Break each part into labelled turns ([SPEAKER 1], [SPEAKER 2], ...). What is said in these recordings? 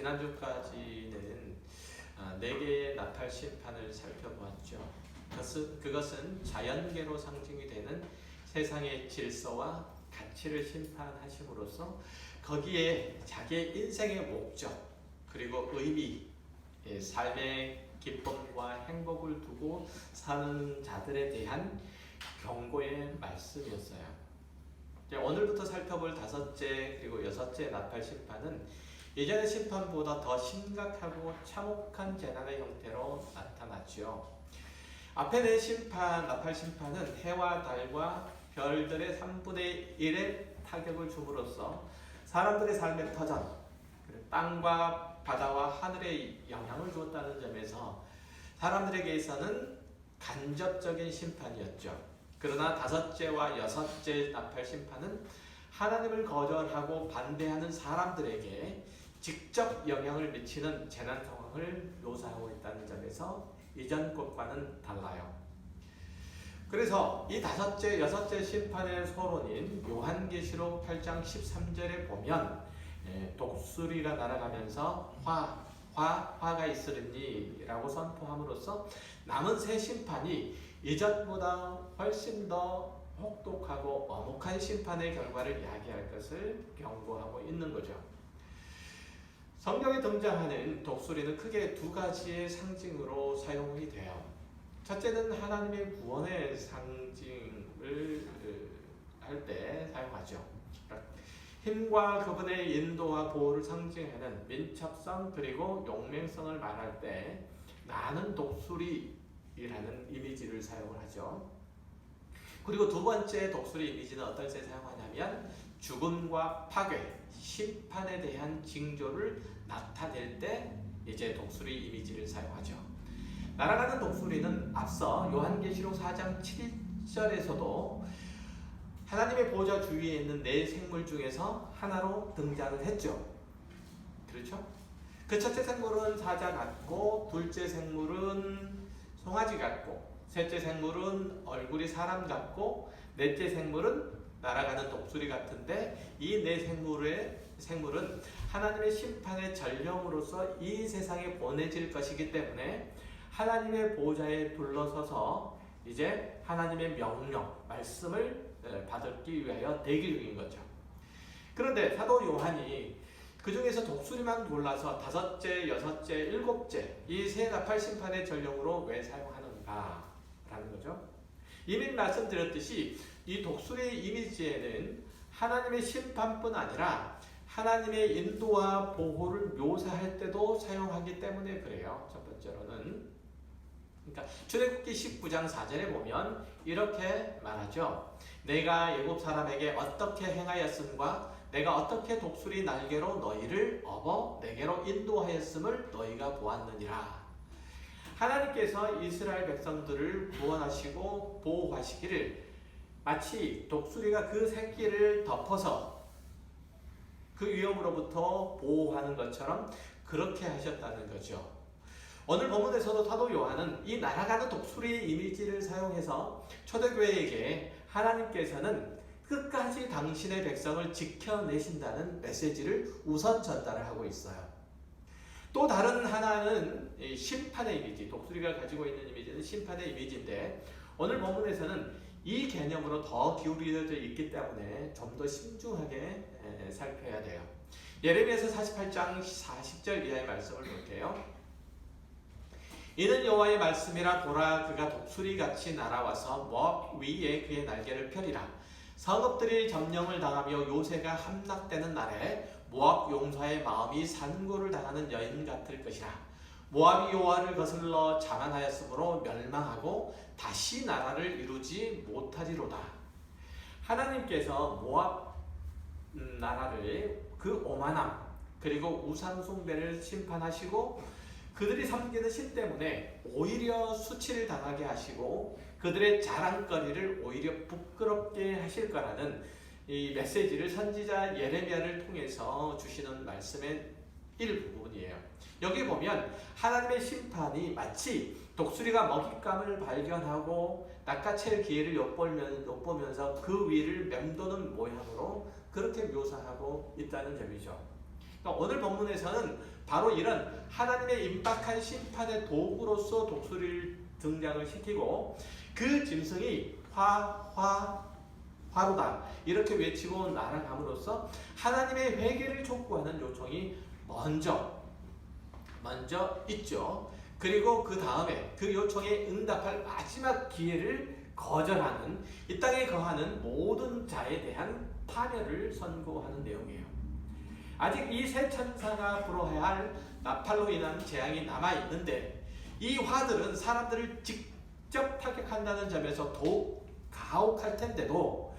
[SPEAKER 1] 지난주까지는 4개의 나팔 심판을 살펴보았죠. 그것은 자연계로 상징이 되는 세상의 질서와 가치를 심판하심으로써 거기에 자기의 인생의 목적 그리고 의미, 삶의 기쁨과 행복을 두고 사는 자들에 대한 경고의 말씀이었어요. 오늘부터 살펴볼 5째 그리고 6째 나팔 심판은 예전의 심판보다 더 심각하고 참혹한 재난의 형태로 나타났죠. 앞에 낸 나팔 심판은 해와 달과 별들의 3분의 1의 타격을 줌으로써 사람들의 삶의 터전, 땅과 바다와 하늘에 영향을 주었다는 점에서 사람들에게서는 간접적인 심판이었죠. 그러나 5째와 6째 나팔 심판은 하나님을 거절하고 반대하는 사람들에게 직접 영향을 미치는 재난 상황을 묘사하고 있다는 점에서 이전 것과는 달라요. 그래서 이 5째, 6째 심판의 서론인 요한계시록 8장 13절에 보면 독수리가 날아가면서 화가 있으리니 라고 선포함으로써 남은 새 심판이 이전보다 훨씬 더 혹독하고 엄혹한 심판의 결과를 이야기할 것을 경고하고 있는 거죠. 성경에 등장하는 독수리는 크게 2가지의 상징으로 사용이 돼요. 첫째는 하나님의 구원의 상징을 할 때 사용하죠. 힘과 그분의 인도와 보호를 상징하는 민첩성 그리고 용맹성을 말할 때 나는 독수리라는 이미지를 사용을 하죠. 그리고 2번째 독수리 이미지는 어떨 때 사용하냐면 죽음과 파괴, 심판에 대한 징조를 나타낼 때 이제 독수리 이미지를 사용하죠. 날아가는 독수리는 앞서 요한계시록 4장 7절에서도 하나님의 보좌 주위에 있는 4생물 중에서 하나로 등장을 했죠. 그렇죠? 그 첫째 생물은 사자 같고, 둘째 생물은 송아지 같고, 셋째 생물은 얼굴이 사람 같고, 넷째 생물은 날아가는 독수리 같은데 이 4생물은 하나님의 심판의 전령으로서 이 세상에 보내질 것이기 때문에 하나님의 보좌에 둘러서서 이제 하나님의 명령, 말씀을 받기 위하여 대기 중인 거죠. 그런데 사도 요한이 그 중에서 독수리만 골라서 5째, 6째, 7째 이 세 나팔 심판의 전령으로 왜 사용하는가 라는 거죠. 이미 말씀드렸듯이 이 독수리 이미지에는 하나님의 심판뿐 아니라 하나님의 인도와 보호를 묘사할 때도 사용하기 때문에 그래요. 첫 번째로는 그러니까 출애굽기 19장 4절에 보면 이렇게 말하죠. 내가 애굽 사람에게 어떻게 행하였음과 내가 어떻게 독수리 날개로 너희를 업어 내게로 인도하였음을 너희가 보았느니라. 하나님께서 이스라엘 백성들을 구원하시고 보호하시기를 마치 독수리가 그 새끼를 덮어서 그 위험으로부터 보호하는 것처럼 그렇게 하셨다는 거죠. 오늘 본문에서도 사도 요한은 이 날아가는 독수리 이미지를 사용해서 초대교회에게 하나님께서는 끝까지 당신의 백성을 지켜내신다는 메시지를 우선 전달을 하고 있어요. 또 다른 하나는 심판의 이미지, 독수리가 가지고 있는 이미지는 심판의 이미지인데 오늘 본문에서는 이 개념으로 더 기울여져 있기 때문에 좀 더 신중하게 살펴야 돼요. 예레미야서 48장 40절 이하의 말씀을 볼게요. 이는 여호와의 말씀이라 보라 그가 독수리같이 날아와서 모압 위에 그의 날개를 펴리라. 성읍들이 점령을 당하며 요새가 함락되는 날에 모압 용사의 마음이 산고를 당하는 여인 같을 것이라. 모압이 여호와를 거슬러 자만하였으므로 멸망하고 다시 나라를 이루지 못하리로다. 하나님께서 모압 나라를 그 오만함 그리고 우상 숭배를 심판하시고 그들이 섬기는 신 때문에 오히려 수치를 당하게 하시고 그들의 자랑거리를 오히려 부끄럽게 하실 거라는 이 메시지를 선지자 예레미야를 통해서 주시는 말씀의 일부분이에요. 여기 보면 하나님의 심판이 마치 독수리가 먹잇감을 발견하고 낚아챌 기회를 엿보면서 그 위를 맴도는 모양으로 그렇게 묘사하고 있다는 점이죠. 그러니까 오늘 본문에서는 바로 이런 하나님의 임박한 심판의 도구로서 독수리를 등장을 시키고 그 짐승이 화로다 이렇게 외치고 날아감으로써 하나님의 회개를 촉구하는 요청이 먼저 있죠. 그리고 그 다음에 그 요청에 응답할 마지막 기회를 거절하는 이 땅에 거하는 모든 자에 대한 파멸을 선고하는 내용이에요. 아직 이 세 천사가 불어야 할 나팔로 인한 재앙이 남아있는데 이 화들은 사람들을 직접 타격한다는 점에서 더욱 가혹할 텐데도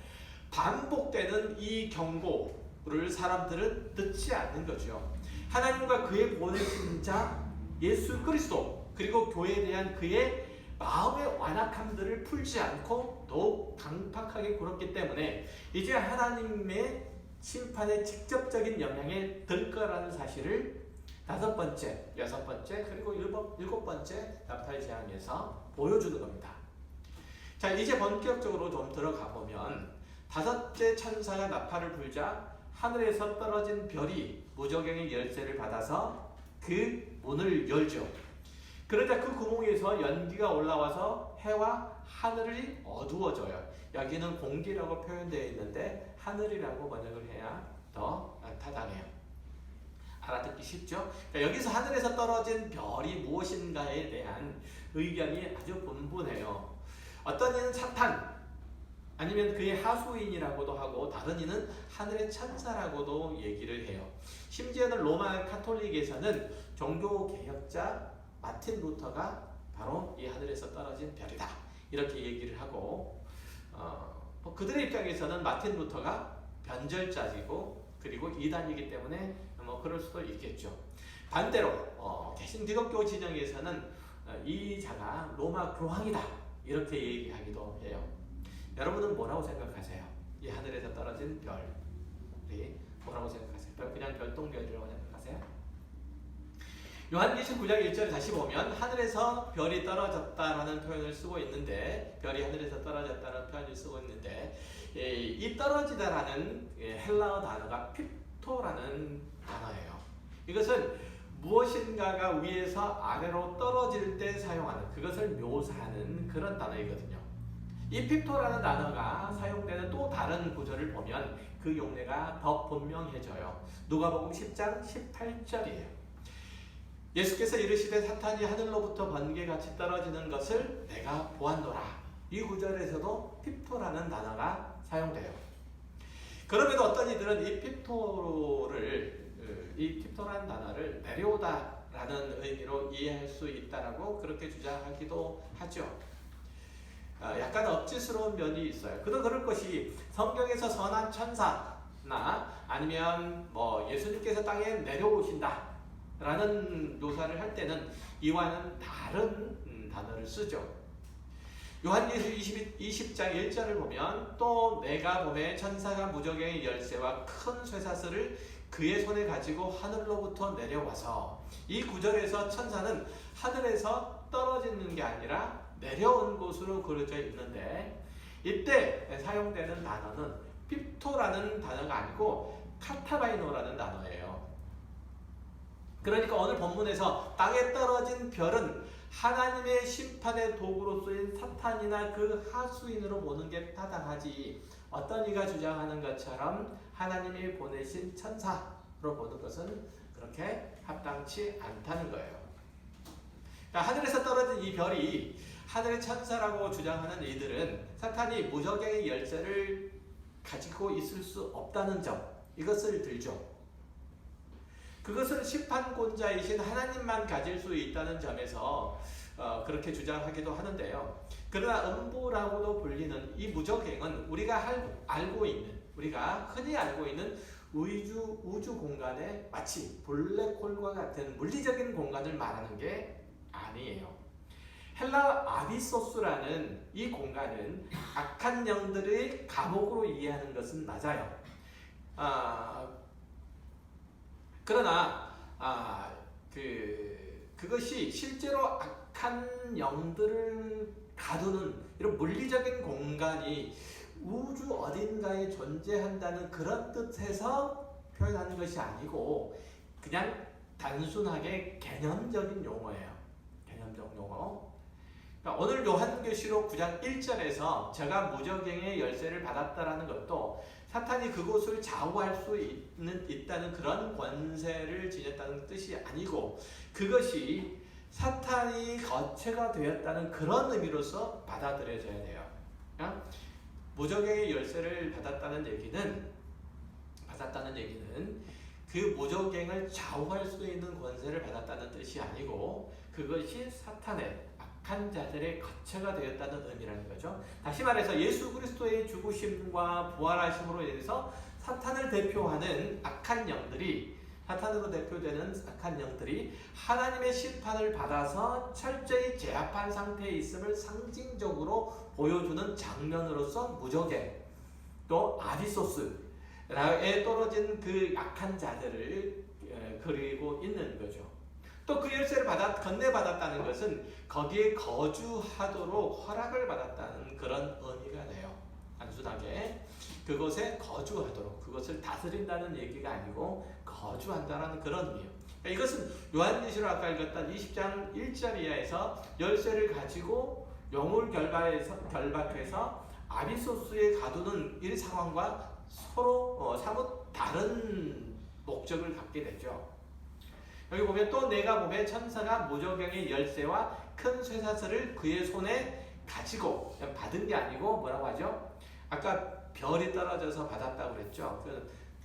[SPEAKER 1] 반복되는 이 경고를 사람들은 듣지 않는 거죠. 하나님과 그의 보내신 자 예수 그리스도 그리고 교회에 대한 그의 마음의 완악함들을 풀지 않고 더욱 강팍하게 굴었기 때문에 이제 하나님의 심판의 직접적인 영향에 들 거라는 사실을 5번째, 6번째, 그리고 7번째 나팔 재앙에서 보여주는 겁니다. 자, 이제 본격적으로 좀 들어가 보면 5째 천사가 나팔을 불자 하늘에서 떨어진 별이 무저갱의 열쇠를 받아서 그 문을 열죠. 그러자 그 구멍에서 연기가 올라와서 해와 하늘이 어두워져요. 여기는 공기라고 표현되어 있는데 하늘이라고 번역을 해야 더 타당해요. 알아듣기 쉽죠? 그러니까 여기서 하늘에서 떨어진 별이 무엇인가에 대한 의견이 아주 분분해요. 어떤 이는 사탄 아니면 그의 하수인이라고도 하고 다른 이는 하늘의 천사라고도 얘기를 해요. 심지어는 로마 카톨릭에서는 종교개혁자 마틴 루터가 바로 이 하늘에서 떨어진 별이다 이렇게 얘기를 하고 그들의 입장에서는 마틴 루터가 변절자이고 그리고 이단이기 때문에 그럴 수도 있겠죠. 반대로 개신기독교 진영에서는 이 자가 로마 교황이다 이렇게 얘기하기도 해요. 여러분은 뭐라고 생각하세요? 이 하늘에서 떨어진 별이 뭐라고 생각하세요? 그냥 별똥별이라고 생각하세요? 요한계시록 9장 1절을 다시 보면 하늘에서 별이 떨어졌다라는 표현을 쓰고 있는데 별이 하늘에서 떨어졌다는 표현을 쓰고 있는데 이 떨어지다라는 헬라어 단어가 핍토라는 단어예요. 이것은 무엇인가가 위에서 아래로 떨어질 때 사용하는 그것을 묘사하는 그런 단어이거든요. 이 핍토라는 단어가 사용되는 또 다른 구절을 보면 그 용례가 더 분명해져요. 누가복음 10장 18절이에요. 예수께서 이르시되 사탄이 하늘로부터 번개같이 떨어지는 것을 내가 보았노라. 이 구절에서도 핍토라는 단어가 사용돼요. 그럼에도 어떤 이들은 이 핍토라는 단어를 내려오다라는 의미로 이해할 수 있다라고 그렇게 주장하기도 하죠. 약간 억지스러운 면이 있어요. 그럴 것이 성경에서 선한 천사나 아니면 예수님께서 땅에 내려오신다 라는 묘사를 할 때는 이와는 다른 단어를 쓰죠. 요한계시록 20장 1절을 보면 또 내가 보매 천사가 무저갱의 열쇠와 큰 쇠사슬을 그의 손에 가지고 하늘로부터 내려와서 이 구절에서 천사는 하늘에서 떨어지는 게 아니라 내려온 곳으로 그려져 있는데 이때 사용되는 단어는 핍토라는 단어가 아니고 카타바이노라는 단어예요. 그러니까 오늘 본문에서 땅에 떨어진 별은 하나님의 심판의 도구로 쓰인 사탄이나 그 하수인으로 보는 게 타당하지 어떤 이가 주장하는 것처럼 하나님이 보내신 천사로 보는 것은 그렇게 합당치 않다는 거예요. 그러니까 하늘에서 떨어진 이 별이 하늘의 천사라고 주장하는 이들은 사탄이 무저갱의 열쇠를 가지고 있을 수 없다는 점 이것을 들죠. 그것은 심판권자이신 하나님만 가질 수 있다는 점에서 그렇게 주장하기도 하는데요. 그러나 음부라고도 불리는 이 무저갱은 우리가 흔히 알고 있는 우주 공간에 마치 블랙홀과 같은 물리적인 공간을 말하는 게 아니에요. 헬라 아비소스라는 이 공간은 악한 영들의 감옥으로 이해하는 것은 맞아요. 그러나 그것이 실제로 악한 영들을 가두는 이런 물리적인 공간이 우주 어딘가에 존재한다는 그런 뜻에서 표현하는 것이 아니고 그냥 단순하게 개념적인 용어예요. 개념적 용어. 그러니까 오늘 요한계시록 9장 1절에서 제가 무저갱의 열쇠를 받았다라는 것도 사탄이 그곳을 좌우할 수 있다는 그런 권세를 지녔다는 뜻이 아니고, 그것이 사탄이 거체가 되었다는 그런 의미로서 받아들여져야 돼요. 그러니까 무저갱의 열쇠를 받았다는 얘기는 그 무저갱을 좌우할 수 있는 권세를 받았다는 뜻이 아니고, 그것이 사탄의 악한 자들의 거처가 되었다는 의미라는 거죠. 다시 말해서 예수 그리스도의 죽으심과 부활하심으로 인해서 사탄을 대표하는 악한 영들이, 사탄으로 대표되는 악한 영들이 하나님의 심판을 받아서 철저히 제압한 상태에 있음을 상징적으로 보여주는 장면으로서 무저갱, 또 아디소스에 떨어진 그 악한 자들을 그리고 있는 거죠. 또 그 열쇠를 건네받았다는 것은 거기에 거주하도록 허락을 받았다는 그런 의미가 돼요. 단순하게 그곳에 거주하도록, 그것을 다스린다는 얘기가 아니고 거주한다는 그런 의미예요. 그러니까 이것은 요한계시록 아까 읽었던 20장 1절 이하에서 열쇠를 가지고 영을 결박해서 아비소스에 가두는 이 상황과 서로 사뭇 다른 목적을 갖게 되죠. 여기 보면 또 내가 보면 천사가 무저갱의 열쇠와 큰 쇠사슬을 그의 손에 가지고, 받은 게 아니고 뭐라고 하죠? 아까 별이 떨어져서 받았다고 그랬죠.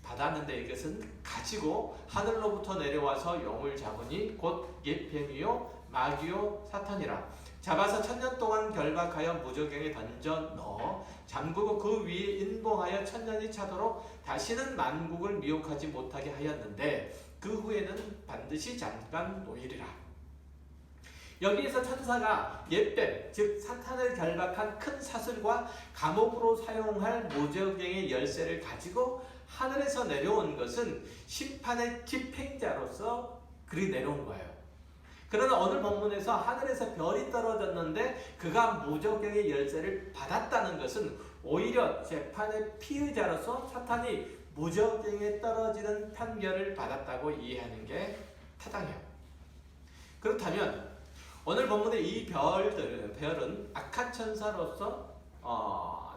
[SPEAKER 1] 받았는데 이것은 가지고 하늘로부터 내려와서 영을 잡으니 곧 옛 뱀이요 마귀요 사탄이라. 잡아서 1000년 동안 결박하여 무저갱에 던져 넣어 잠그고 그 위에 인봉하여 1000년이 차도록 다시는 만국을 미혹하지 못하게 하였는데 그 후에는 반드시 잠깐 노이리라. 여기에서 천사가 옛뱀, 즉 사탄을 결박한 큰 사슬과 감옥으로 사용할 무저갱의 열쇠를 가지고 하늘에서 내려온 것은 심판의 집행자로서 그리 내려온 거예요. 그러나 오늘 본문에서 하늘에서 별이 떨어졌는데 그가 무저갱의 열쇠를 받았다는 것은 오히려 재판의 피의자로서 사탄이 무저갱에 떨어지는 판결을 받았다고 이해하는 게 타당해요. 그렇다면 오늘 본문의 이 별은 악한 천사로서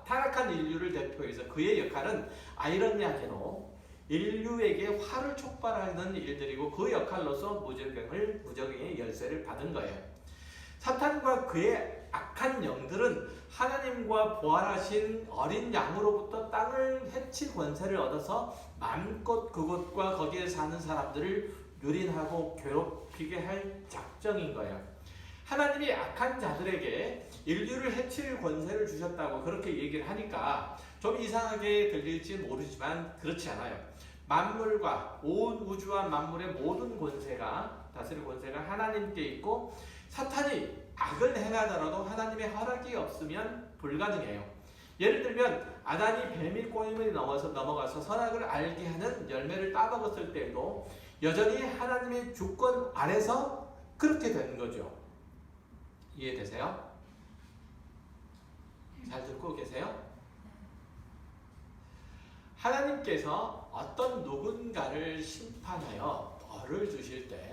[SPEAKER 1] 타락한 인류를 대표해서 그의 역할은 아이러니하게도 인류에게 화를 촉발하는 일들이고, 그 역할로서 무저갱의 열쇠를 받은 거예요. 사탄과 그의 악한 영들은 하나님과 부활하신 어린 양으로부터 땅을 해칠 권세를 얻어서 마음껏 그곳과 거기에 사는 사람들을 유린하고 괴롭히게 할 작정인 거예요. 하나님이 악한 자들에게 인류를 해칠 권세를 주셨다고 그렇게 얘기를 하니까 좀 이상하게 들릴지 모르지만 그렇지 않아요. 만물과 온 우주와 만물의 모든 권세가, 다스릴 권세가 하나님께 있고, 사탄이 악을 행하더라도 하나님의 허락이 없으면 불가능해요. 예를 들면 아담이 뱀이 꼬임을 넘어가서 선악을 알게 하는 열매를 따먹었을 때에도 여전히 하나님의 주권 아래서 그렇게 되는 거죠. 이해되세요? 잘 듣고 계세요? 하나님께서 어떤 누군가를 심판하여 벌을 주실 때,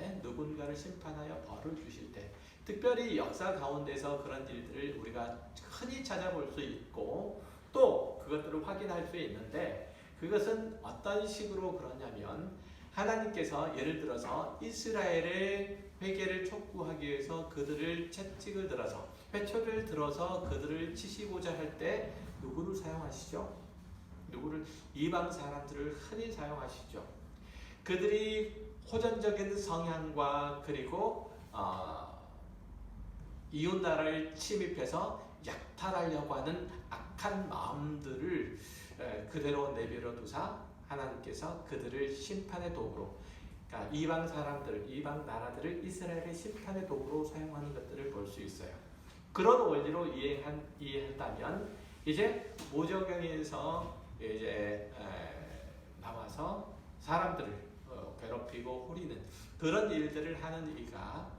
[SPEAKER 1] 특별히 역사 가운데서 그런 일들을 우리가 흔히 찾아볼 수 있고 또 그것들을 확인할 수 있는데, 그것은 어떤 식으로 그러냐면 하나님께서 예를 들어서 이스라엘의 회개를 촉구하기 위해서 그들을 채찍을 들어서, 회초를 들어서 그들을 치시고자 할 때 누구를 사용하시죠? 이방 사람들을 흔히 사용하시죠. 그들이 호전적인 성향과 그리고 이웃 나라를 침입해서 약탈하려고 하는 악한 마음들을 그대로 내버려 두사 하나님께서 그들을 심판의 도구로, 그러니까 이방 사람들, 이방 나라들을 이스라엘의 심판의 도구로 사용하는 것들을 볼 수 있어요. 그런 원리로 이해한다면 이제 무저갱에서 이제 나와서 사람들을 괴롭히고 후리는 그런 일들을 하는 이가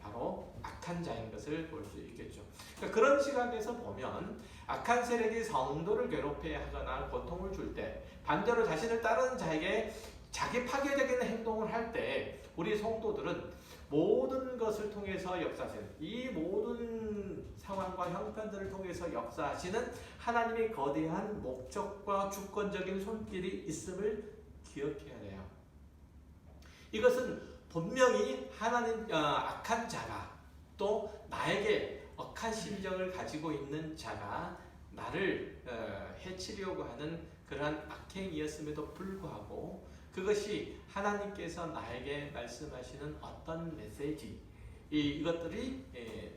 [SPEAKER 1] 바로 악한 자인 것을 볼 수 있겠죠. 그러니까 그런 시각에서 보면 악한 세력이 성도를 괴롭게 하거나 고통을 줄 때 반대로 자신을 따르는 자에게 자기 파괴적인 행동을 할 때 우리 성도들은 모든 것을 통해서 역사하시는, 이 모든 상황과 형편들을 통해서 역사하시는 하나님의 거대한 목적과 주권적인 손길이 있음을 기억해야 돼요. 이것은 분명히 하나님 악한 자가, 또 나에게 억한 심정을 가지고 있는 자가 나를 해치려고 하는 그러한 악행이었음에도 불구하고, 그것이 하나님께서 나에게 말씀하시는 어떤 메시지, 이것들이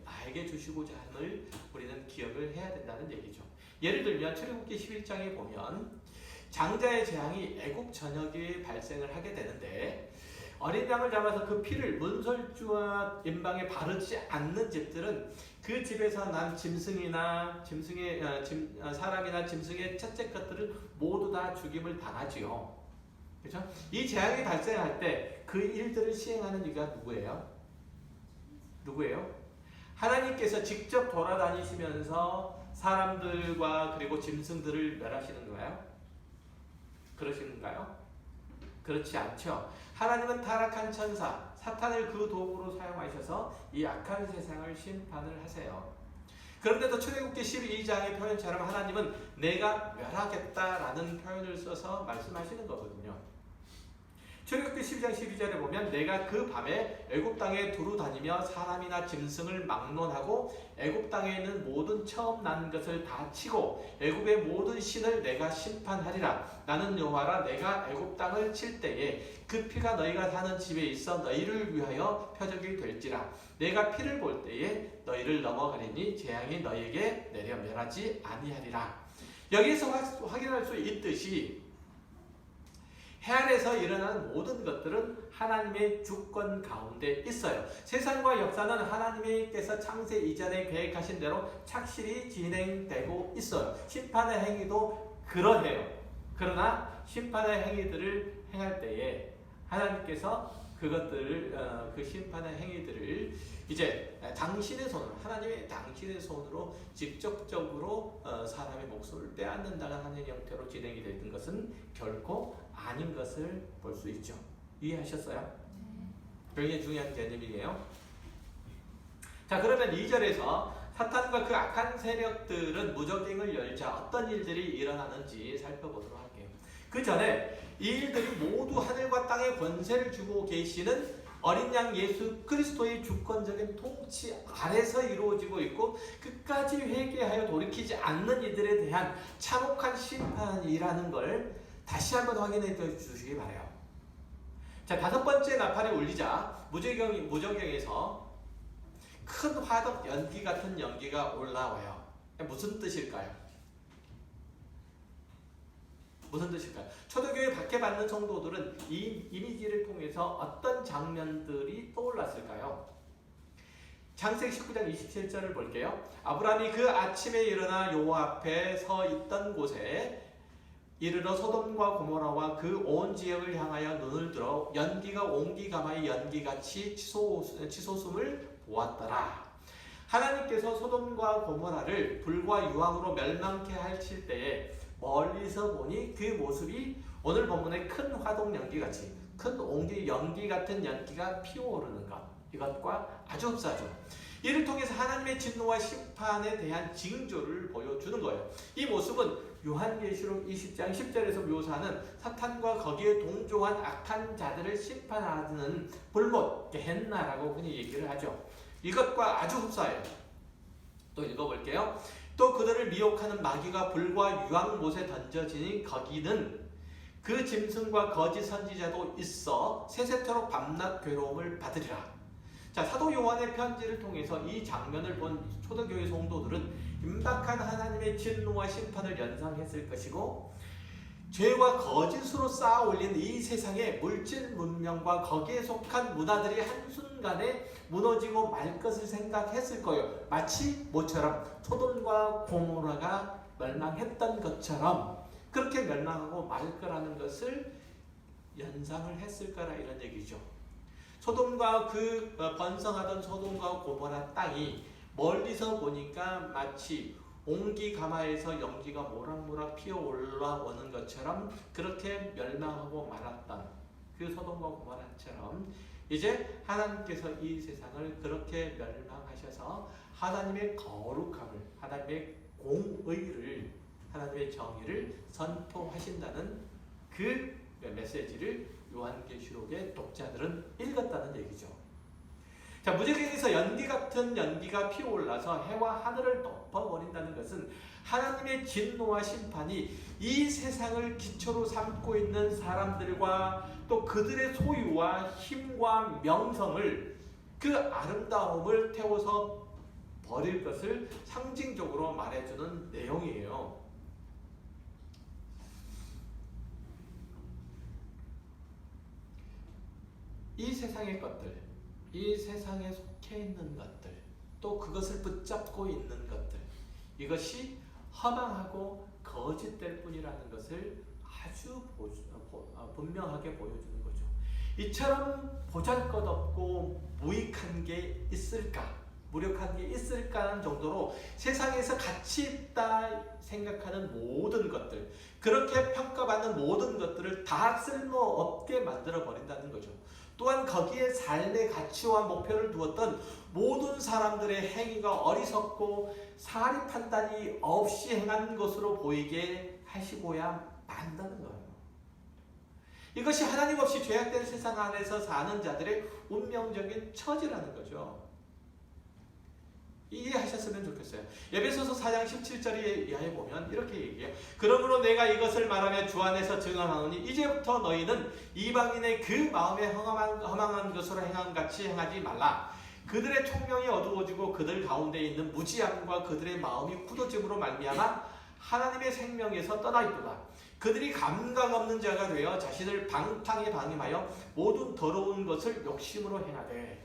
[SPEAKER 1] 나에게 주시고자 함을 우리는 기억을 해야 된다는 얘기죠. 예를 들면 출애굽기 11장에 보면 장자의 재앙이 애국 전역에 발생을 하게 되는데, 어린 양을 잡아서 그 피를 문설주와 임방에 바르지 않는 집들은 그 집에서 난 짐승이나 사람이나 짐승의 첫째 것들을 모두 다 죽임을 당하지요. 그렇죠? 이 재앙이 발생할 때 그 일들을 시행하는 이가 누구예요? 하나님께서 직접 돌아다니시면서 사람들과 그리고 짐승들을 멸하시는 거예요? 그러시는가요? 그렇지 않죠. 하나님은 타락한 천사 사탄을 그 도구로 사용하셔서 이 악한 세상을 심판을 하세요. 그런데도 출애굽기 12장의 표현처럼 하나님은 내가 멸하겠다라는 표현을 써서 말씀하시는 거거든요. 출애굽기 12장 12절에 보면 내가 그 밤에 애굽 땅에 두루 다니며 사람이나 짐승을 막론하고 애굽 땅에 있는 모든 처음 난 것을 다 치고 애굽의 모든 신을 내가 심판하리라. 나는 여호와라. 내가 애굽 땅을 칠 때에 그 피가 너희가 사는 집에 있어 너희를 위하여 표적이 될지라. 내가 피를 볼 때에 너희를 넘어가리니 재앙이 너희에게 내려 멸하지 아니하리라. 여기서 확인할 수 있듯이 해 아래에서 일어나는 모든 것들은 하나님의 주권 가운데 있어요. 세상과 역사는 하나님께서 창세 이전에 계획하신 대로 착실히 진행되고 있어요. 심판의 행위도 그러해요. 그러나 심판의 행위들을 행할 때에 하나님께서 그것들을 그 심판의 행위들을 이제 당신의 손으로, 하나님의 당신의 손으로 직접적으로 사람의 목숨을 빼앗는다는 하나님의 형태로 진행이 되는 것은 결코 아닌 것을 볼 수 있죠. 이해하셨어요? 굉장히 중요한 개념이에요. 자, 그러면 2절에서 사탄과 그 악한 세력들은 무적행을 열자 어떤 일들이 일어나는지 살펴보도록 할게요. 그 전에 이 일들이 모두 하늘과 땅의 권세를 주고 계시는 어린 양 예수 그리스도의 주권적인 통치 아래서 이루어지고 있고, 끝까지 회개하여 돌이키지 않는 이들에 대한 참혹한 심판이라는 걸 다시 한번 확인해 주시기 바래요. 자, 5번째 나팔이 울리자 무저경에서 큰 화덕 연기 같은 연기가 올라와요. 무슨 뜻일까요? 초대교회 박해받는 성도들은 이 이미지를 통해서 어떤 장면들이 떠올랐을까요? 창세기 19장 27절을 볼게요. 아브라함이 그 아침에 일어나 여호와 앞에 서 있던 곳에 이르러 소돔과 고모라와 그 온 지역을 향하여 눈을 들어 연기가 옹기가마의 연기같이 치솟음을 보았더라. 하나님께서 소돔과 고모라를 불과 유황으로 멸망케 하실 때에 멀리서 보니 그 모습이 오늘 본문의 큰 화동 연기같이, 큰 옹기 연기 같은 연기가 피어오르는 것, 이것과 아주 흡사하죠. 이를 통해서 하나님의 진노와 심판에 대한 징조를 보여주는 거예요. 이 모습은 요한계시록 20장 10절에서 묘사하는 사탄과 거기에 동조한 악한 자들을 심판하는 불못, 게헨나라고 흔히 얘기를 하죠. 이것과 아주 흡사해요. 또 읽어볼게요. 또 그들을 미혹하는 마귀가 불과 유황못에 던져지니 거기는 그 짐승과 거짓 선지자도 있어 세세토록 밤낮 괴로움을 받으리라. 자, 사도 요한의 편지를 통해서 이 장면을 본 초대교회 성도들은 임박한 하나님의 진노와 심판을 연상했을 것이고, 죄와 거짓으로 쌓아 올린 이 세상의 물질 문명과 거기에 속한 문화들이 한순간에 무너지고 말 것을 생각했을 거예요. 마치 뭐처럼 소돔과 고모라가 멸망했던 것처럼 그렇게 멸망하고 말 거라는 것을 연상을 했을 거라, 이런 얘기죠. 소돔과 그 번성하던 소돔과 고모라 땅이 멀리서 보니까 마치 옹기가마에서 연기가 모락모락 피어 올라오는 것처럼 그렇게 멸망하고 말았던 그 소돔과 고모라처럼 이제 하나님께서 이 세상을 그렇게 멸망하셔서 하나님의 거룩함을, 하나님의 공의를, 하나님의 정의를 선포하신다는 그 메시지를 요한계시록의 독자들은 읽었다는 얘기죠. 자, 무적행에서 연기 같은 연기가 피어올라서 해와 하늘을 덮어버린다는 것은 하나님의 진노와 심판이 이 세상을 기초로 삼고 있는 사람들과 또 그들의 소유와 힘과 명성을, 그 아름다움을 태워서 버릴 것을 상징적으로 말해주는 내용이에요. 이 세상의 것들, 이 세상에 속해 있는 것들, 또 그것을 붙잡고 있는 것들, 이것이 허망하고 거짓될 뿐이라는 것을 아주 분명하게 보여주는 거죠. 이처럼 보잘것없고 무익한 게 있을까, 무력한 게 있을까 하는 정도로 세상에서 가치 있다 생각하는 모든 것들, 그렇게 평가받는 모든 것들을 다 쓸모없게 만들어 버린다는 거죠. 또한 거기에 삶의 가치와 목표를 두었던 모든 사람들의 행위가 어리석고 사리 판단이 없이 행한 것으로 보이게 하시고야 만다는 거예요. 이것이 하나님 없이 죄악된 세상 안에서 사는 자들의 운명적인 처지라는 거죠. 이해하셨으면 좋겠어요. 에베소서 4장 17절에 이하에 보면 이렇게 얘기해요. 그러므로 내가 이것을 말하며 주 안에서 증언하노니 이제부터 너희는 이방인의 그 마음에 허망한 것으로 행한 같이 행하지 말라. 그들의 총명이 어두워지고 그들 가운데 있는 무지함과 그들의 마음이 굳어짐으로 말미암아 하나님의 생명에서 떠나 있도다. 그들이 감각 없는 자가 되어 자신을 방탕에 방임하여 모든 더러운 것을 욕심으로 행하되.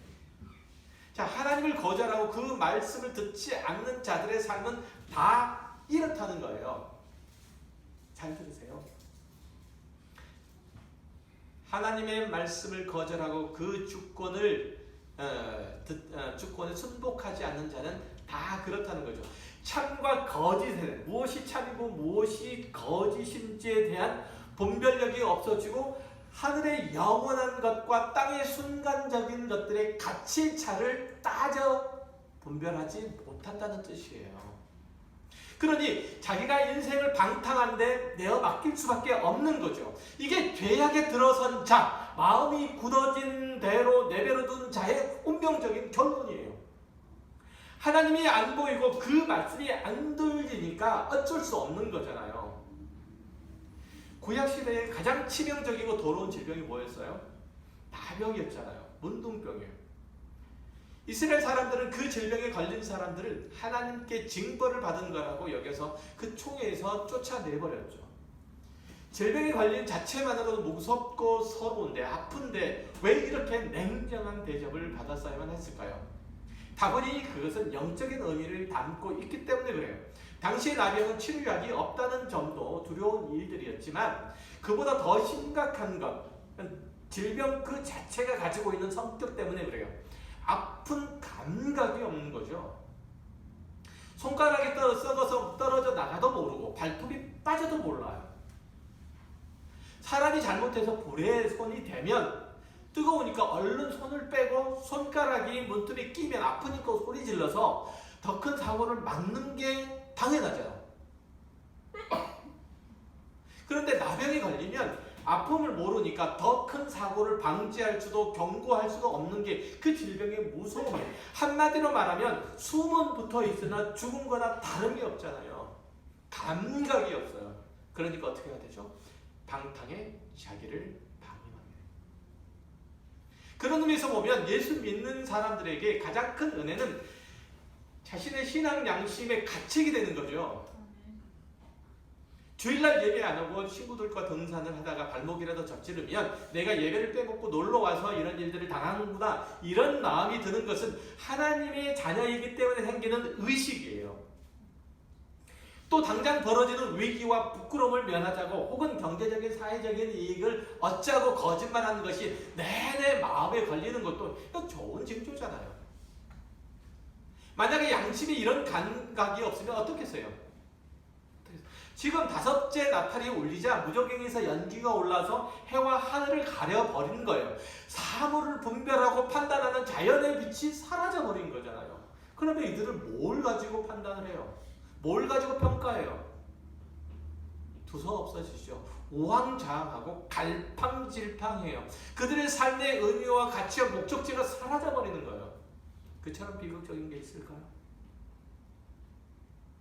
[SPEAKER 1] 자, 하나님을 거절하고 그 말씀을 듣지 않는 자들의 삶은 다 이렇다는 거예요. 잘 들으세요. 하나님의 말씀을 거절하고 그 주권에 순복하지 않는 자는 다 그렇다는 거죠. 참과 거짓에, 무엇이 참이고 무엇이 거짓인지에 대한 분별력이 없어지고 하늘의 영원한 것과 땅의 순간적인 것들의 가치 차를 따져 분별하지 못한다는 뜻이에요. 그러니 자기가 인생을 방탕한데 내어 맡길 수밖에 없는 거죠. 이게 죄악에 들어선 자, 마음이 굳어진 대로 내버려둔 자의 운명적인 결론이에요. 하나님이 안 보이고 그 말씀이 안 들리니까 어쩔 수 없는 거잖아요. 구약시대에 가장 치명적이고 더러운 질병이 뭐였어요? 나병이었잖아요. 문둥병이에요. 이스라엘 사람들은 그 질병에 걸린 사람들을 하나님께 징벌을 받은 거라고 여겨서 그 총회에서 쫓아내버렸죠. 질병에 걸린 자체만으로도 무섭고 서러운데, 아픈데 왜 이렇게 냉정한 대접을 받았어야만 했을까요? 다분히 그것은 영적인 의미를 담고 있기 때문에 그래요. 당시의 나병은 치료약이 없다는 점도 두려운 일들이었지만 그보다 더 심각한 것, 질병 그 자체가 가지고 있는 성격 때문에 그래요. 아픈 감각이 없는 거죠. 손가락이 썩어서 떨어져 나가도 모르고 발톱이 빠져도 몰라요. 사람이 잘못해서 불에 손이 대면 뜨거우니까 얼른 손을 빼고 손가락이 문틈에 끼면 아프니까 소리 질러서 더 큰 사고를 막는 게 당연하죠. 그런데 나병이 걸리면 아픔을 모르니까 더 큰 사고를 방지할 수도 경고할 수도 없는 게 그 질병의 무서움이에요. 한마디로 말하면 숨은 붙어 있으나 죽은 거나 다름이 없잖아요. 감각이 없어요. 그러니까 어떻게 해야 되죠? 방탕에 자기를 방임합니다. 그런 의미에서 보면 예수 믿는 사람들에게 가장 큰 은혜는 자신의 신앙 양심의 가책이 되는 거죠. 주일날 예배 안 하고 친구들과 등산을 하다가 발목이라도 접지르면 내가 예배를 빼먹고 놀러와서 이런 일들을 당하는구나, 이런 마음이 드는 것은 하나님의 자녀이기 때문에 생기는 의식이에요. 또 당장 벌어지는 위기와 부끄러움을 면하자고 혹은 경제적인 사회적인 이익을 얻자고 거짓말하는 것이 내내 마음에 걸리는 것도 좋은 징조잖아요. 만약에 양심이 이런 감각이 없으면 어떻겠어요? 지금 다섯째 나팔이 울리자 무저갱에서 연기가 올라서 해와 하늘을 가려버린 거예요. 사물을 분별하고 판단하는 자연의 빛이 사라져버린 거잖아요. 그러면 이들은 뭘 가지고 판단을 해요? 뭘 가지고 평가해요? 두서 없어지죠. 우왕좌왕하고 갈팡질팡해요. 그들의 삶의 의미와 가치와 목적지가 사라져버리는 거예요. 그처럼 비극적인 게 있을까요?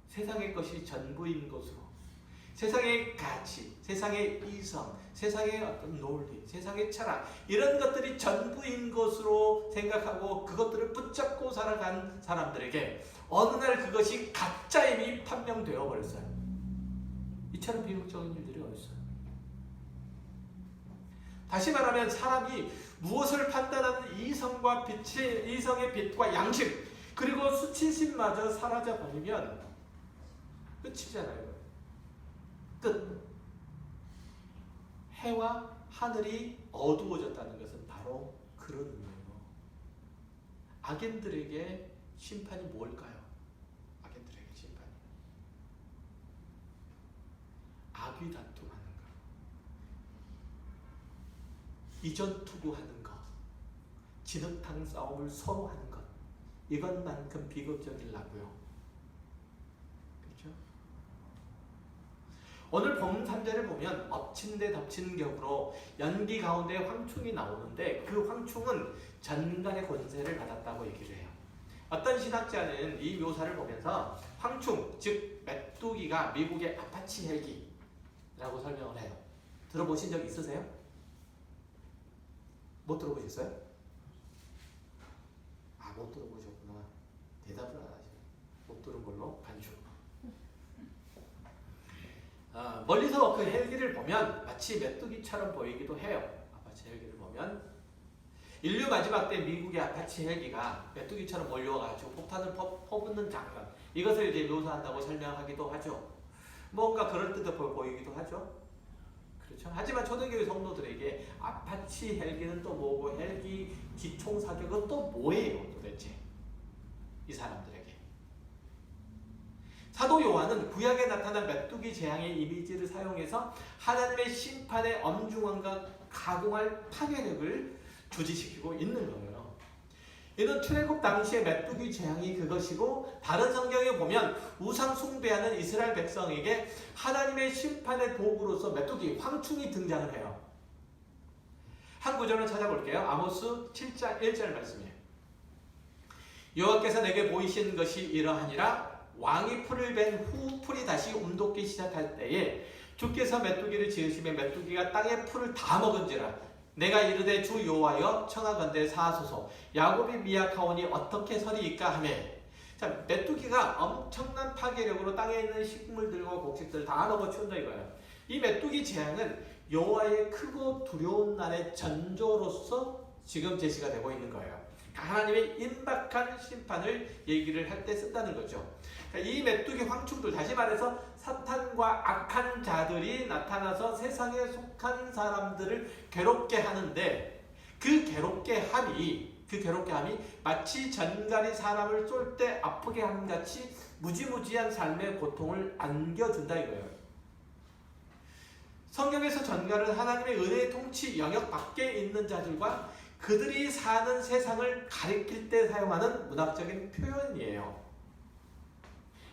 [SPEAKER 1] 세상의 것이 전부인 것으로, 세상의 가치, 세상의 이성, 세상의 어떤 논리, 세상의 철학, 이런 것들이 전부인 것으로 생각하고 그것들을 붙잡고 살아간 사람들에게 어느 날 그것이 가짜임이 판명되어 버렸어요. 이처럼 비극적인 일들이 어디 있어요? 다시 말하면 사람이 무엇을 판단하는 이성과 이성의 빛과 양심, 그리고 수치심마저 사라져 버리면 끝이잖아요. 끝. 해와 하늘이 어두워졌다는 것은 바로 그런 의미예요. 악인들에게 심판이 뭘까요? 악인들에게 심판이 악의 다툼하는 것, 이전투구하는 것, 진흙탕 싸움을 서로 하는 것, 이것만큼 비극적이라고요. 그렇죠? 오늘 본문 3절을 보면 엎친 데 덮친 격으로 연기 가운데 황충이 나오는데 그 황충은 전갈의 권세를 받았다고 얘기를 해요. 어떤 신학자는 이 묘사를 보면서 황충, 즉 메뚜기가 미국의 아파치 헬기라고 설명을 해요. 들어보신 적 있으세요? 못 들어보셨어요? 아, 못 들어보셨구나. 대답을 안 하시네. 못 들은 걸로 간주. 멀리서 그 헬기를 보면 마치 메뚜기처럼 보이기도 해요. 아파치 헬기를 보면 인류 마지막 때 미국의 아파치 헬기가 메뚜기처럼 몰려가지고 폭탄을 퍼붓는 장면, 이것을 이제 묘사한다고 설명하기도 하죠. 뭔가 그럴듯해 보이기도 하죠. 그렇죠? 하지만 초대교회 성도들에게 아파치 헬기는 또 뭐고 헬기 기총 사격은 또 뭐예요 도대체? 이 사람들에게. 사도 요한은 구약에 나타난 메뚜기 재앙의 이미지를 사용해서 하나님의 심판의 엄중함과 가공할 파괴력을 주지시키고 있는 거예요. 이는 출애굽 당시의 메뚜기 재앙이 그것이고, 다른 성경에 보면 우상 숭배하는 이스라엘 백성에게 하나님의 심판의 도구로서 메뚜기, 황충이 등장을 해요. 한 구절을 찾아볼게요. 아모스 7장 1절 말씀이에요. 여호와께서 내게 보이신 것이 이러하니라. 왕이 풀을 벤 후 풀이 다시 움돋기 시작할 때에 주께서 메뚜기를 지으시며 메뚜기가 땅의 풀을 다 먹은지라. 내가 이르되 주 여호와여 청하건대 사하소서. 야곱이 미약하오니 어떻게 서리이까 하며. 자, 메뚜기가 엄청난 파괴력으로 땅에 있는 식물들과 곡식들 다 먹어치운다 이거예요. 이 메뚜기 재앙은 여호와의 크고 두려운 날의 전조로서 지금 제시가 되고 있는 거예요. 하나님의 임박한 심판을 얘기를 할 때 쓴다는 거죠. 이 메뚜기 황충들, 다시 말해서 사탄과 악한 자들이 나타나서 세상에 속한 사람들을 괴롭게 하는데, 그 괴롭게 함이 마치 전갈이 사람을 쏠 때 아프게 하는 같이 무지무지한 삶의 고통을 안겨준다 이거예요. 성경에서 전갈은 하나님의 은혜의 통치 영역 밖에 있는 자들과 그들이 사는 세상을 가리킬 때 사용하는 문학적인 표현이에요.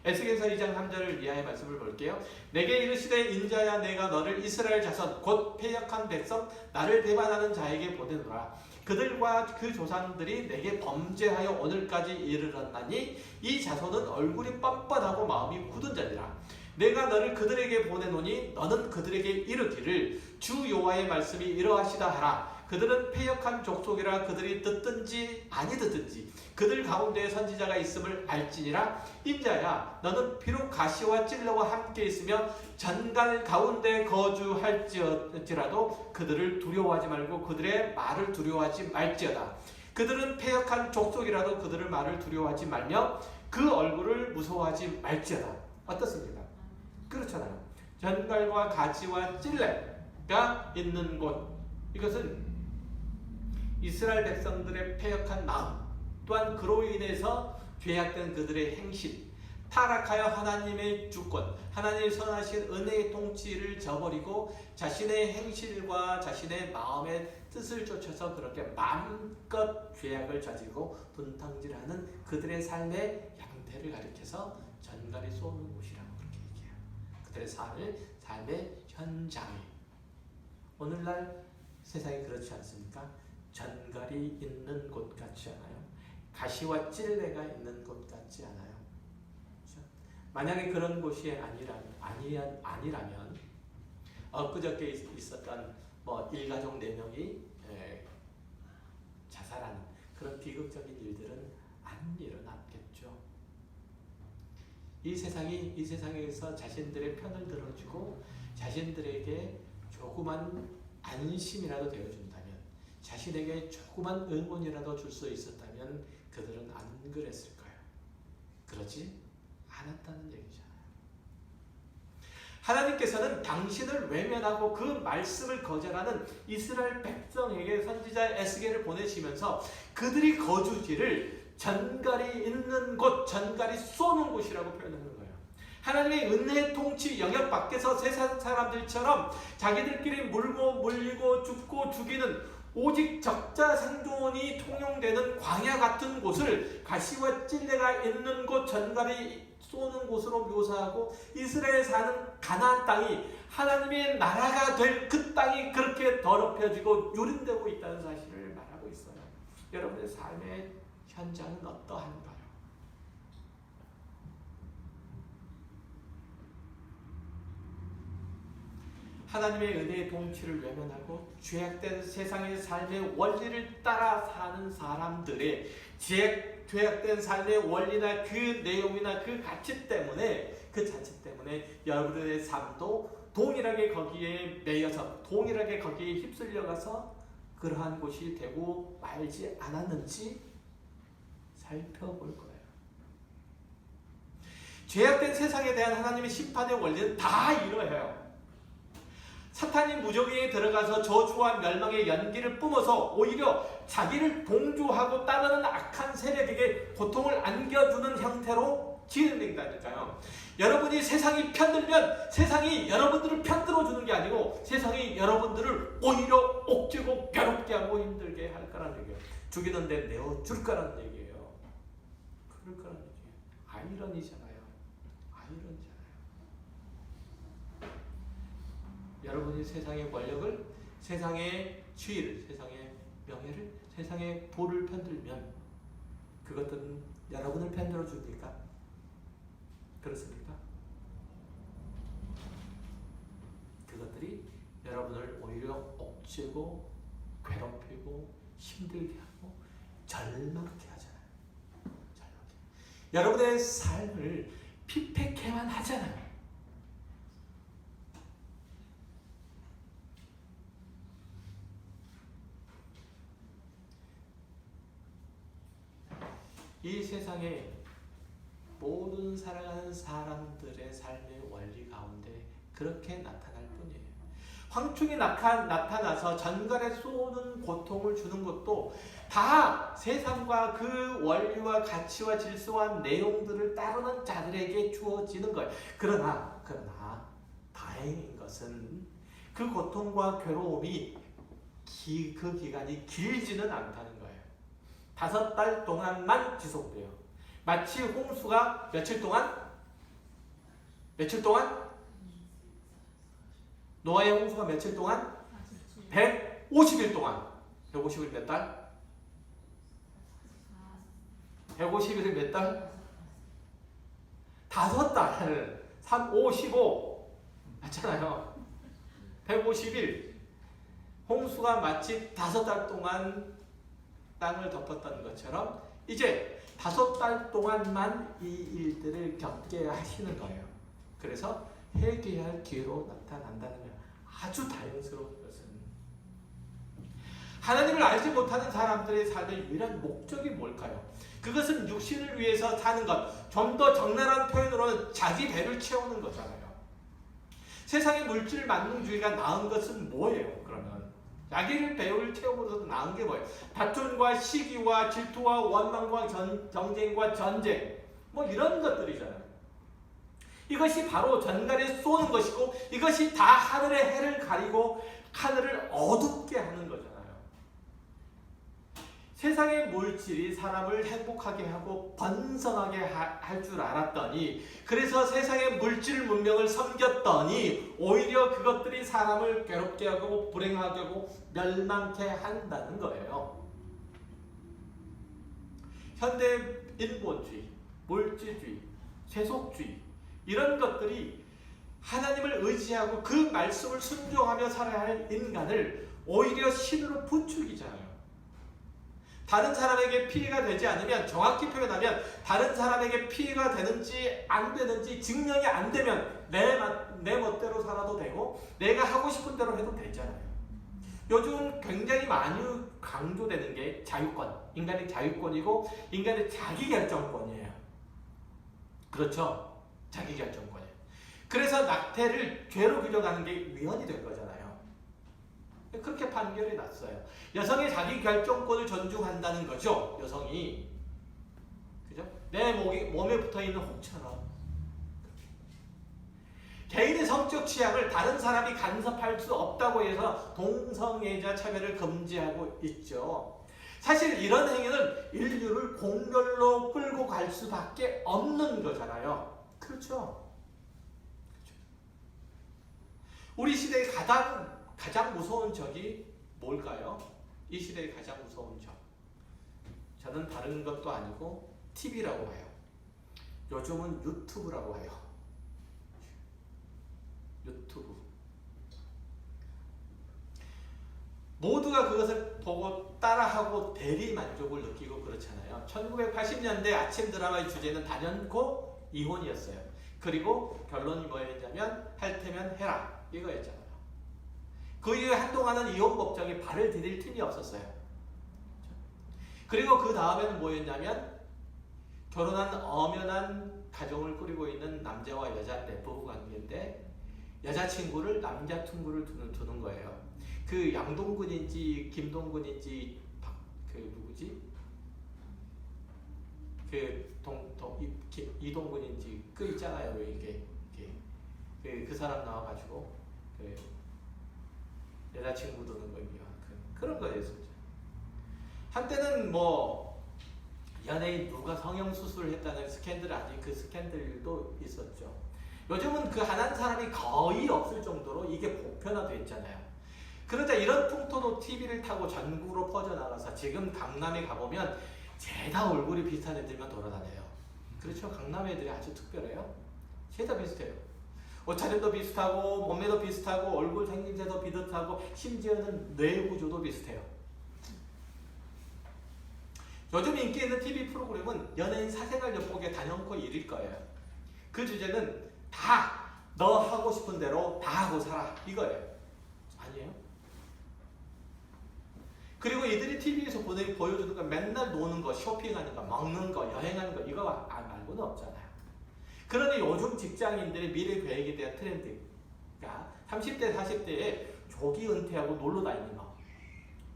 [SPEAKER 1] 에스겔서 2장 3절을 이하의 말씀을 볼게요. 내게 이르시되 인자야 내가 너를 이스라엘 자손 곧 패역한 백성 나를 배반하는 자에게 보내노라. 그들과 그 조상들이 내게 범죄하여 오늘까지 이르렀나니 이 자손은 얼굴이 뻔뻔하고 마음이 굳은 자니라. 내가 너를 그들에게 보내노니 너는 그들에게 이르기를 주 여호와의 말씀이 이러하시다 하라. 그들은 패역한 족속이라. 그들이 듣든지 아니 듣든지 그들 가운데에 선지자가 있음을 알지니라. 인자야 너는 비록 가시와 찔러와 함께 있으며 전갈 가운데 거주할지라도 그들을 두려워하지 말고 그들의 말을 두려워하지 말지어다. 그들은 패역한 족속이라도 그들의 말을 두려워하지 말며 그 얼굴을 무서워하지 말지어다. 어떻습니까? 그렇잖아요. 전갈과 가시와 찔레가 있는 곳, 이것은 이스라엘 백성들의 패역한 마음, 또한 그로 인해서 죄악된 그들의 행실, 타락하여 하나님의 주권, 하나님의 선하신 은혜의 통치를 저버리고 자신의 행실과 자신의 마음의 뜻을 쫓아서 그렇게 마음껏 죄악을 저지르고 분탕질하는 그들의 삶의 양태를 가리켜서 전갈이 쏘는 곳이라고 그렇게 얘기해요. 그들의 삶의 현장이. 오늘날 세상이 그렇지 않습니까? 전갈이 있는 곳 같지 않아요? 가시와 찔레가 있는 곳 같지 않아요? 만약에 그런 곳이 아니라면 엊그저께 있었던 일가족 4명이 자살하는 그런 비극적인 일들은 안 일어났겠죠. 이 세상에서 자신들의 편을 들어주고 자신들에게 조그만 안심이라도 되어준다면, 자신에게 조그만 응원이라도 줄 수 있었다면 그들은 안 그랬을까요? 그러지 않았다는 얘기잖아요. 하나님께서는 당신을 외면하고 그 말씀을 거절하는 이스라엘 백성에게 선지자 에스겔을 보내시면서 그들이 거주지를 전갈이 있는 곳, 전갈이 쏘는 곳이라고 표현하는 거예요. 하나님의 은혜의 통치 영역 밖에서 세상 사람들처럼 자기들끼리 물리고 죽고 죽이는 오직 적자 생존이 통용되는 광야 같은 곳을 가시와 찔레가 있는 곳, 전갈이 쏘는 곳으로 묘사하고, 이스라엘 사는 가나안 땅이 하나님의 나라가 될 그 땅이 그렇게 더럽혀지고 유린되고 있다는 사실을 말하고 있어요. 여러분의 삶의 현장은 어떠한가요? 하나님의 은혜의 통치를 외면하고 죄악된 세상의 삶의 원리를 따라 사는 사람들의 죄악된 삶의 원리나 그 내용이나 그 가치 때문에, 그 자체 때문에 여러분의 삶도 동일하게 거기에 매여서, 동일하게 거기에 휩쓸려가서 그러한 곳이 되고 말지 않았는지 살펴볼 거예요. 죄악된 세상에 대한 하나님의 심판의 원리는 다 이러해요. 사탄이 무적에 들어가서 저주와 멸망의 연기를 뿜어서 오히려 자기를 동조하고 따르는 악한 세력에게 고통을 안겨주는 형태로 진행된다니까요. 여러분이 세상이 편들면 세상이 여러분들을 편들어주는 게 아니고 세상이 여러분들을 오히려 옥죄고 괴롭게 하고 힘들게 할 거라는 얘기예요. 죽이는데 내어줄 거라는 얘기예요. 그럴 거라는 얘기예요. 아이러니잖아요. 여러분이 세상의 권력을, 세상의 지위를, 세상의 명예를, 세상의 부를 편들면 그것들은 여러분을 편들어 줍니까? 그렇습니까? 그것들이 여러분을 오히려 옥죄고 괴롭히고 힘들게 하고 절망케 하잖아요. 여러분의 삶을 피폐케만 하잖아요. 이 세상에 모든 살아가는 사람들의 삶의 원리 가운데 그렇게 나타날 뿐이에요. 황충이 나타나서 전갈에 쏘는 고통을 주는 것도 다 세상과 그 원리와 가치와 질서와 내용들을 따르는 자들에게 주어지는 거예요. 그러나 다행인 것은 그 고통과 괴로움이 그 기간이 길지는 않다는 거예요. 5달 동안만 지속돼요. 마치 홍수가 며칠 동안? 노아의 홍수가 며칠 동안? 150일 동안. 150일 몇 달? 150일을 몇 달? 5달. 3, 5, 15. 맞잖아요. 150일. 홍수가 마치 5달 동안 땅을 덮었던 것처럼 이제 5달 동안만 이 일들을 겪게 하시는 거예요. 그래서 회개할 기회로 나타난다는 거예요. 아주 다행스러운 것은 하나님을 알지 못하는 사람들의 삶의 유일한 목적이 뭘까요? 그것은 육신을 위해서 사는 것, 좀 더 적나라한 표현으로는 자기 배를 채우는 거잖아요. 세상의 물질 만능주의가 나은 것은 뭐예요? 그러면 자기를 배를 채우고서도 나은 게 뭐예요? 다툼과 시기와 질투와 원망과 경쟁과 전쟁, 뭐 이런 것들이잖아요. 이것이 바로 전갈에 쏘는 것이고 이것이 다 하늘의 해를 가리고 하늘을 어둡게 하는 거잖아요. 세상의 물질이 사람을 행복하게 하고 번성하게 할 줄 알았더니, 그래서 세상의 물질 문명을 섬겼더니 오히려 그것들이 사람을 괴롭게 하고 불행하게 하고 멸망케 한다는 거예요. 현대 인본주의, 물질주의, 세속주의 이런 것들이 하나님을 의지하고 그 말씀을 순종하며 살아야 할 인간을 오히려 신으로 부추기잖아요. 다른 사람에게 피해가 되지 않으면, 정확히 표현하면 다른 사람에게 피해가 되는지 안 되는지 증명이 안 되면 내 멋대로 살아도 되고 내가 하고 싶은 대로 해도 되잖아요. 요즘 굉장히 많이 강조되는 게 자유권, 인간의 자유권이고 인간의 자기결정권이에요. 그렇죠? 자기결정권이에요. 그래서 낙태를 죄로 규정하는 게 위헌이 된 거잖아요. 그렇게 판결이 났어요. 여성의 자기결정권을 존중한다는 거죠. 여성이. 그죠? 내 몸에 붙어있는 혹처럼. 개인의 성적 취향을 다른 사람이 간섭할 수 없다고 해서 동성애자 차별을 금지하고 있죠. 사실 이런 행위는 인류를 공멸로 끌고 갈 수밖에 없는 거잖아요. 그렇죠? 우리 시대의 가장 무서운 적이 뭘까요? 이 시대의 가장 무서운 적. 저는 다른 것도 아니고 TV라고 봐요. 요즘은 유튜브라고 해요. 유튜브. 모두가 그것을 보고 따라하고 대리 만족을 느끼고 그렇잖아요. 1980년대 아침 드라마의 주제는 단연코 이혼이었어요. 그리고 결론이 뭐였냐면 할 테면 해라 이거였잖아요. 그 이후에 한동안은 이혼 법정에 발을 디딜 틈이 없었어요. 그리고 그 다음에는 뭐였냐면 결혼한 엄연한 가정을 꾸리고 있는 남자와 여자 부부 관계인데 여자친구를 남자 퉁구를 두는 거예요. 그 양동근인지 김동근인지 그 누구지? 이동근인지 그 있잖아요. 이게 그 사람 나와가지고 여자친구 두는 거 그런 거였었죠. 한때는 뭐 연예인 누가 성형수술을 했다는 스캔들, 아직 그 스캔들도 있었죠. 요즘은 그 한 사람이 거의 없을 정도로 이게 보편화됐잖아요. 그러자 이런 풍토도 TV를 타고 전국으로 퍼져나가서 지금 강남에 가보면 죄다 얼굴이 비슷한 애들만 돌아다녀요. 그렇죠? 강남 애들이 아주 특별해요. 죄다 비슷해요. 옷차림도 비슷하고 몸매도 비슷하고 얼굴 생김새도 비슷하고 심지어는 뇌 구조도 비슷해요. 요즘 인기 있는 TV 프로그램은 연예인 사생활 엿보기에 단연코 1일 거예요. 그 주제는 다 너 하고 싶은 대로 다 하고 살아 이거예요. 아니에요? 그리고 이들이 TV에서 보여주는 건 맨날 노는 거, 쇼핑하는 거, 먹는 거, 여행하는 거 이거 말고는 없잖아요. 그러니 요즘 직장인들의 미래 계획에 대한 트렌드가 30대, 40대에 조기 은퇴하고 놀러 다니는 거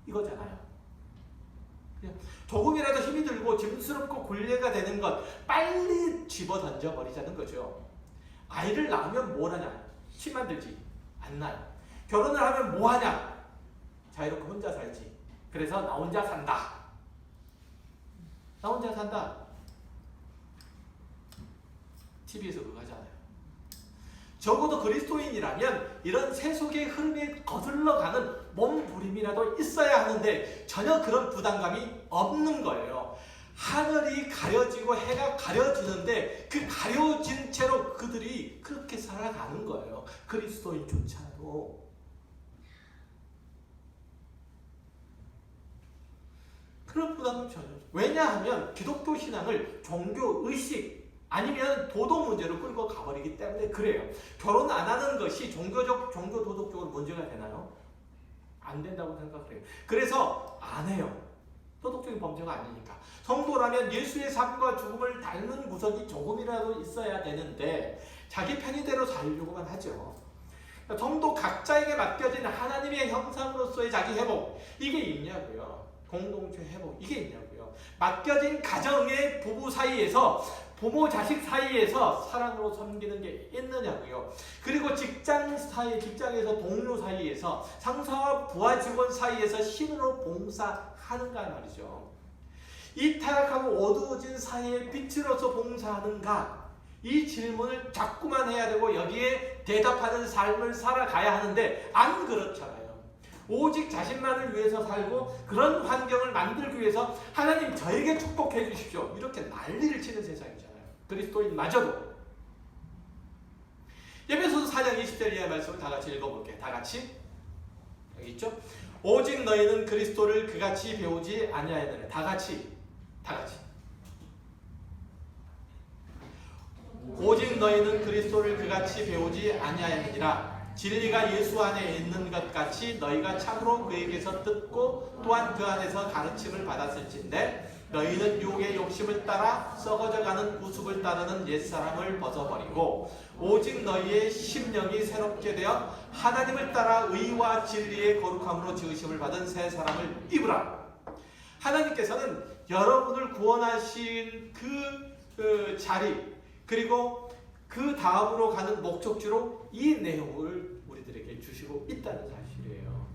[SPEAKER 1] 이거잖아요. 조금이라도 힘이 들고 짐스럽고 굴레가 되는 것 빨리 집어 던져버리자는 거죠. 아이를 낳으면 뭘 하냐? 침 만들지. 안 나요. 결혼을 하면 뭐 하냐? 자유롭게 혼자 살지. 그래서 나 혼자 산다. 나 혼자 산다. TV에서 그거 하잖아요. 적어도 그리스도인이라면 이런 세속의 흐름에 거슬러가는 몸부림이라도 있어야 하는데 전혀 그런 부담감이 없는 거예요. 하늘이 가려지고 해가 가려지는데 그 가려진 채로 그들이 그렇게 살아가는 거예요. 그리스도인조차도. 그런 부담은 전혀 없어요. 왜냐하면 기독교 신앙을 종교의식 아니면 도덕 문제로 끌고 가버리기 때문에 그래요. 결혼 안 하는 것이 종교 도덕적으로 문제가 되나요? 안 된다고 생각해요. 그래서 안 해요. 도덕적인 범죄가 아니니까. 성도라면 예수의 삶과 죽음을 닮은 구석이 조금이라도 있어야 되는데 자기 편의대로 살려고만 하죠. 성도 각자에게 맡겨진 하나님의 형상으로서의 자기 회복 이게 있냐고요. 공동체 회복 이게 있냐고요. 맡겨진 가정의 부부 사이에서 부모 자식 사이에서 사랑으로 섬기는 게 있느냐고요. 그리고 직장에서 동료 사이에서 상사와 부하 직원 사이에서 힘으로 봉사하는가 말이죠. 이 타락하고 어두워진 사회의 빛으로서 봉사하는가? 이 질문을 자꾸만 해야 되고 여기에 대답하는 삶을 살아가야 하는데 안 그렇잖아요. 오직 자신만을 위해서 살고 그런 환경을 만들기 위해서 하나님 저에게 축복해 주십시오. 이렇게 난리를 치는 세상이잖아요. 그리스도인마저도. 에베소서 4장 20절 이하의 말씀을 다 같이 읽어볼게요. 다 같이. 여기 있죠? 오직 너희는 그리스도를 그같이 배우지 아니하였느냐. 다 같이. 오직 너희는 그리스도를 그같이 배우지 아니하였느니라. 진리가 예수 안에 있는 것 같이 너희가 참으로 그에게서 듣고 또한 그 안에서 가르침을 받았을진데 너희는 유혹의 욕심을 따라 썩어져가는 구습을 따르는 옛사람을 벗어버리고 오직 너희의 심령이 새롭게 되어 하나님을 따라 의와 진리의 거룩함으로 지으심을 받은 새 사람을 입으라. 하나님께서는 여러분을 구원하신 그 자리 그리고 그 다음으로 가는 목적지로 이 내용을 우리들에게 주시고 있다는 사실이에요.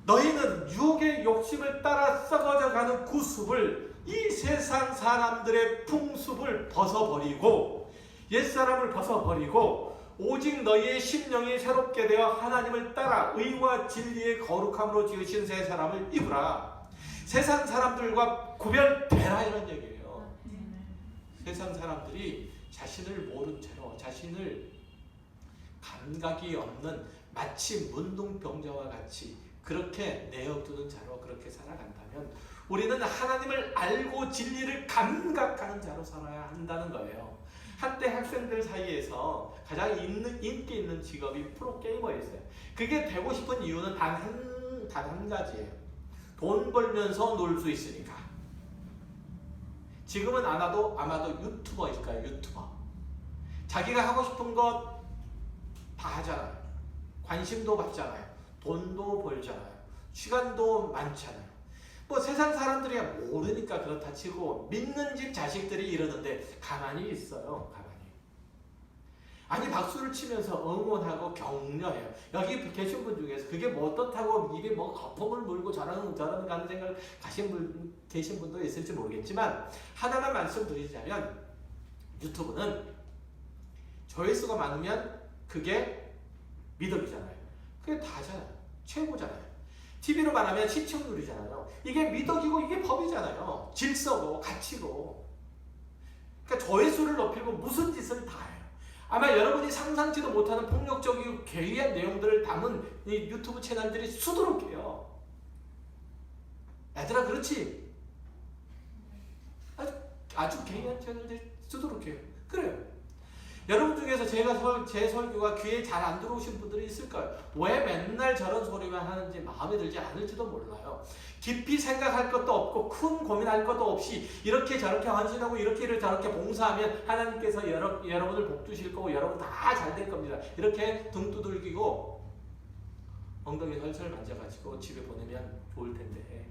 [SPEAKER 1] 너희는 유혹의 욕심을 따라 썩어져가는 구습을 이 세상 사람들의 풍습을 벗어버리고 옛사람을 벗어버리고 오직 너희의 심령이 새롭게 되어 하나님을 따라 의와 진리의 거룩함으로 지으신 새 사람을 입으라. 세상 사람들과 구별되라 이런 얘기예요. 세상 사람들이 자신을 모른 채로 자신을 감각이 없는 마치 문둥병자와 같이 그렇게 내어두는 자로 그렇게 살아간다면 우리는 하나님을 알고 진리를 감각하는 자로 살아야 한다는 거예요. 한때 학생들 사이에서 가장 인기 있는 직업이 프로게이머였어요. 그게 되고 싶은 이유는 단 한 가지예요. 돈 벌면서 놀 수 있으니까. 지금은 아마도 유튜버일 거예요. 유튜버. 자기가 하고 싶은 것 다 하잖아요. 관심도 받잖아요. 돈도 벌잖아요. 시간도 많잖아요. 뭐 세상 사람들이 모르니까 그렇다 치고 믿는 집 자식들이 이러는데 가만히 있어요. 가만히. 아니 박수를 치면서 응원하고 격려해요. 여기 계신 분 중에서 그게 뭐 어떻다고 입에 뭐 거품을 물고 저러는 가는 생각을 계신 분도 있을지 모르겠지만 하나만 말씀드리자면 유튜브는 조회수가 많으면 그게 미덕이잖아요. 그게 다잖아요. 최고잖아요. TV로 말하면 시청률이잖아요. 이게 미덕이고 이게 법이잖아요. 질서고 가치고. 그러니까 조회수를 높이고 무슨 짓을 다 해요. 아마 여러분이 상상치도 못하는 폭력적이고 괴이한 내용들을 담은 이 유튜브 채널들이 수두룩해요. 얘들아 그렇지? 아주 괴이한 채널들이 수두룩해요. 그래요. 여러분 중에서 제 설교가 귀에 잘 안 들어오신 분들이 있을 거예요. 왜 맨날 저런 소리만 하는지 마음에 들지 않을지도 몰라요. 깊이 생각할 것도 없고 큰 고민할 것도 없이 이렇게 저렇게 헌신하고 이렇게 저렇게 봉사하면 하나님께서 여러분을 복 주실 거고 여러분 다 잘 될 겁니다. 이렇게 등 두들기고 엉덩이 설설 만져가지고 집에 보내면 좋을 텐데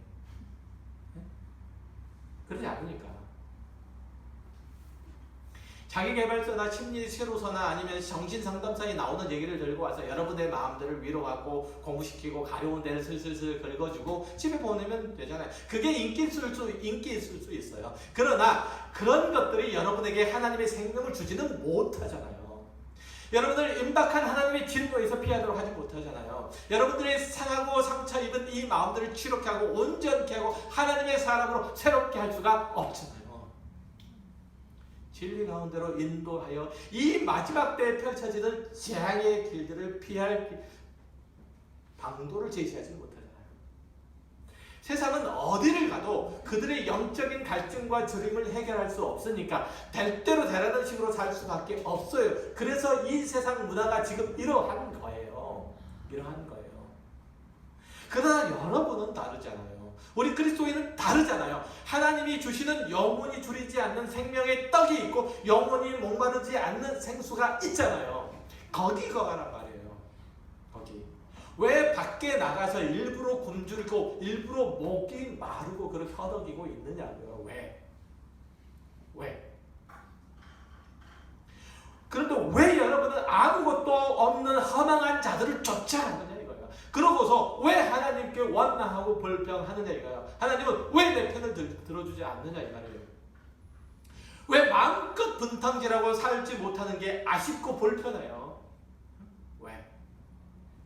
[SPEAKER 1] 그러지 않으니까. 자기개발서나 심리 세로서나 아니면 정신상담사에 나오는 얘기를 들고 와서 여러분의 마음들을 위로하고 공부시키고 가려운 데를 슬슬슬 긁어주고 집에 보내면 되잖아요. 그게 인기 있을 수 있어요. 그러나 그런 것들이 여러분에게 하나님의 생명을 주지는 못하잖아요. 여러분을 임박한 하나님의 진노에서 피하도록 하지 못하잖아요. 여러분들의 상하고 상처 입은 이 마음들을 치료케 하고 온전케 하고 하나님의 사람으로 새롭게 할 수가 없잖아요. 진리 가운데로 인도하여 이 마지막 때에 펼쳐지는 재앙의 길들을 피할 방도를 제시하지 못하잖아요. 세상은 어디를 가도 그들의 영적인 갈증과 저림을 해결할 수 없으니까 될 대로 되라는 식으로 살 수밖에 없어요. 그래서 이 세상 문화가 지금 이러한 거예요. 그러나 여러분은 다르잖아요. 우리 그리스도인은 다르잖아요. 하나님이 주시는 영원히 줄이지 않는 생명의 떡이 있고 영원히 목마르지 않는 생수가 있잖아요. 거기 거가란 말이에요. 거기. 왜 밖에 나가서 일부러 굶주리고 일부러 목이 마르고 그렇게 허덕이고 있느냐고요. 왜? 자들을 쫓아가느냐 이거예요. 그러고서 왜 하나님께 원망하고 불평하느냐 이거예요. 하나님은 왜 내 편을 들어주지 않느냐 이 말이에요. 왜 마음껏 분탕질하고 살지 못하는 게 아쉽고 불편해요? 왜?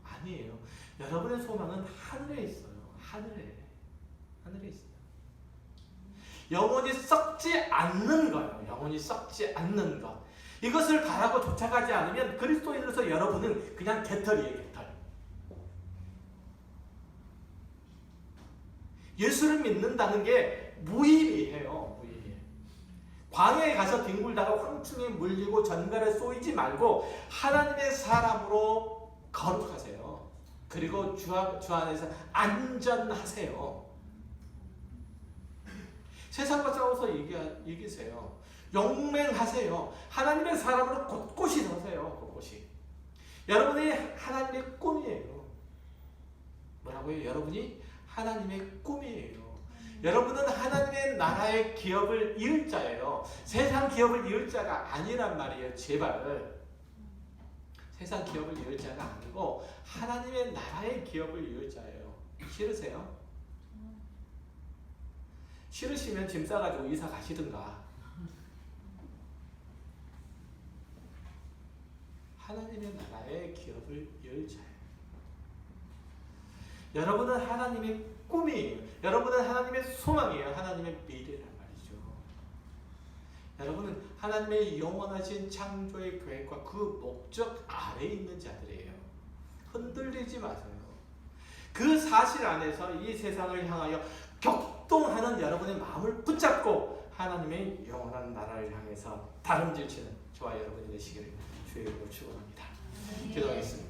[SPEAKER 1] 아니에요. 여러분의 소망은 하늘에 있어요. 하늘에 있어요. 영원히 썩지 않는 거예요. 영원히 썩지 않는 것. 이것을 바라고 쫓아가지 않으면 그리스도인으로서 여러분은 그냥 개털이에요. 개털. 예수를 믿는다는 게 무의미해요. 무의미해. 광야에 가서 뒹굴다가 황충에 물리고 전갈에 쏘이지 말고 하나님의 사람으로 거룩하세요. 그리고 주 안에서 안전하세요. 세상과 싸워서 이기세요. 용맹하세요. 하나님의 사람으로 곳곳이 서세요. 곳곳이. 여러분이 하나님의 꿈이에요. 뭐라고요? 여러분이 하나님의 꿈이에요. 여러분은 하나님의 나라의 기업을 이을 자예요. 세상 기업을 이을 자가 아니란 말이에요. 제발. 세상 기업을 이을 자가 아니고 하나님의 나라의 기업을 이을 자예요. 싫으세요? 싫으시면 짐 싸가지고 이사 가시든가. 하나님의 나라의 기업을 이을 자예요. 여러분은 하나님의 꿈이에요. 여러분은 하나님의 소망이에요. 하나님의 미래란 말이죠. 여러분은 하나님의 영원하신 창조의 계획과 그 목적 아래에 있는 자들이에요. 흔들리지 마세요. 그 사실 안에서 이 세상을 향하여 격동하는 여러분의 마음을 붙잡고 하나님의 영원한 나라를 향해서 다름질치는 저와 여러분이 되시기를 주의 이름으로 축원합니다. 기도하겠습니다.